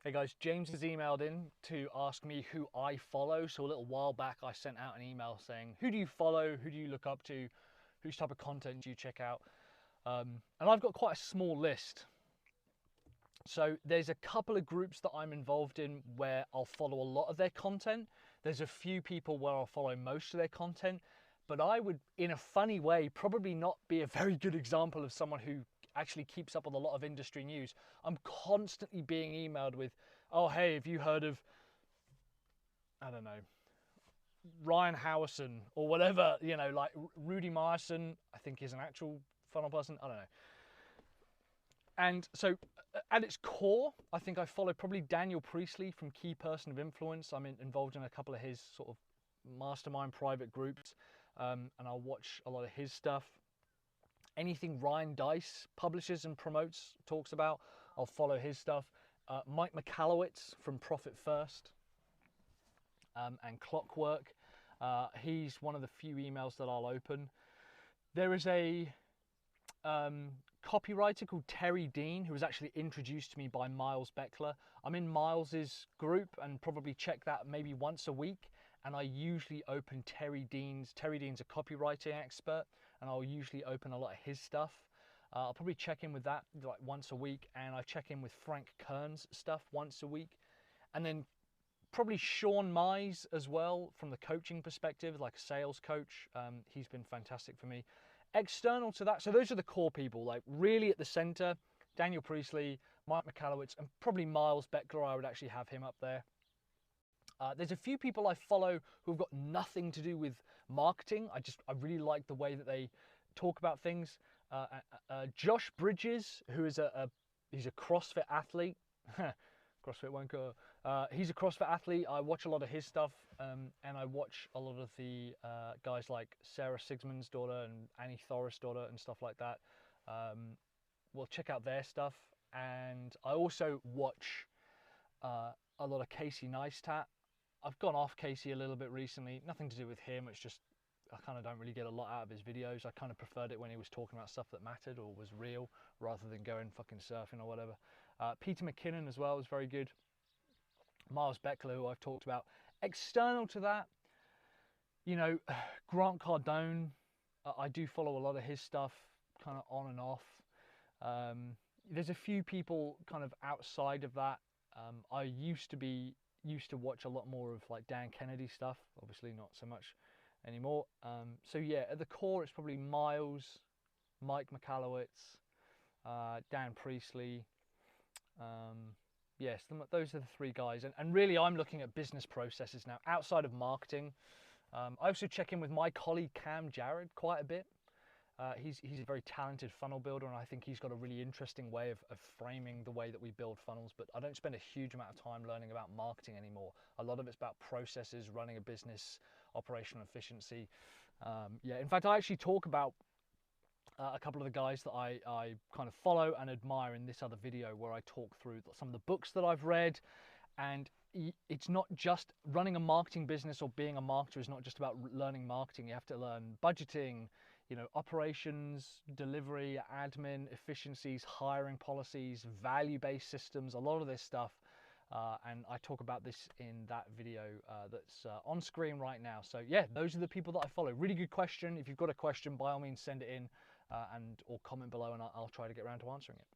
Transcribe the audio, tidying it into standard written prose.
Hey guys, James has emailed in to ask me who I follow. So a little while back I sent out an email saying, who do you follow? Who do you look up to? Whose type of content do you check out? And I've got quite a small list. So there's a couple of groups that I'm involved in where I'll follow a lot of their content. There's a few people where I'll follow most of their content. But I would, in a funny way, probably not be a very good example of someone who actually keeps up with a lot of industry news. I'm constantly being emailed with, oh, hey, have you heard of, I don't know, Ryan Howison or whatever, you know, like Rudy Myerson, I think is an actual funnel person. I don't know. And so at its core, I think I follow probably Daniel Priestley from Key Person of Influence. I'm involved in a couple of his sort of mastermind private groups, and I'll watch a lot of his stuff. Anything Ryan Deiss publishes and promotes, talks about, I'll follow his stuff. Mike Michalowicz from Profit First and Clockwork. He's one of the few emails that I'll open. There is a copywriter called Terry Dean who was actually introduced to me by Miles Beckler. I'm in Miles's group and probably check that maybe once a week, and I usually open Terry Dean's a copywriting expert, and I'll usually open a lot of his stuff. I'll probably check in with that like once a week, and I check in with Frank Kern's stuff once a week, and then probably Sean Mize as well from the coaching perspective, like a sales coach. He's been fantastic for me. External to that, so those are the core people, like really at the center, Daniel Priestley, Mike Michalowicz, and probably Miles Beckler. I would actually have him up there. There's a few people I follow who've got nothing to do with marketing. I really like the way that they talk about things. Josh Bridges, who is he's a CrossFit athlete. CrossFit wanker. He's a CrossFit athlete. I watch a lot of his stuff, and I watch a lot of the guys like Sarah Sigmund's daughter and Annie Thoris' daughter and stuff like that. We'll check out their stuff, and I also watch a lot of Casey Neistat. I've gone off Casey a little bit recently. Nothing to do with him. It's just I kind of don't really get a lot out of his videos. I kind of preferred it when he was talking about stuff that mattered or was real rather than going fucking surfing or whatever. Peter McKinnon as well was very good. Miles Beckler, who I've talked about. External to that, you know, Grant Cardone, I do follow a lot of his stuff kind of on and off. There's a few people kind of outside of that. I used to watch a lot more of like Dan Kennedy stuff, obviously not so much anymore. So yeah, at the core it's probably Miles, Mike Michalowicz, Dan Priestley. Yes, those are the three guys. And really I'm looking at business processes now outside of marketing. I also check in with my colleague Cam Jarrett quite a bit. He's a very talented funnel builder, and I think he's got a really interesting way of framing the way that we build funnels. But I don't spend a huge amount of time learning about marketing anymore. A lot of it's about processes, running a business, operational efficiency. Yeah, in fact, I actually talk about a couple of the guys that I kind of follow and admire in this other video where I talk through some of the books that I've read. And it's not just running a marketing business, or being a marketer is not just about learning marketing. You have to learn budgeting, you know, operations, delivery, admin, efficiencies, hiring policies, value-based systems, a lot of this stuff. And I talk about this in that video that's on screen right now. So yeah, those are the people that I follow. Really good question. If you've got a question, by all means send it in or comment below, and I'll try to get around to answering it.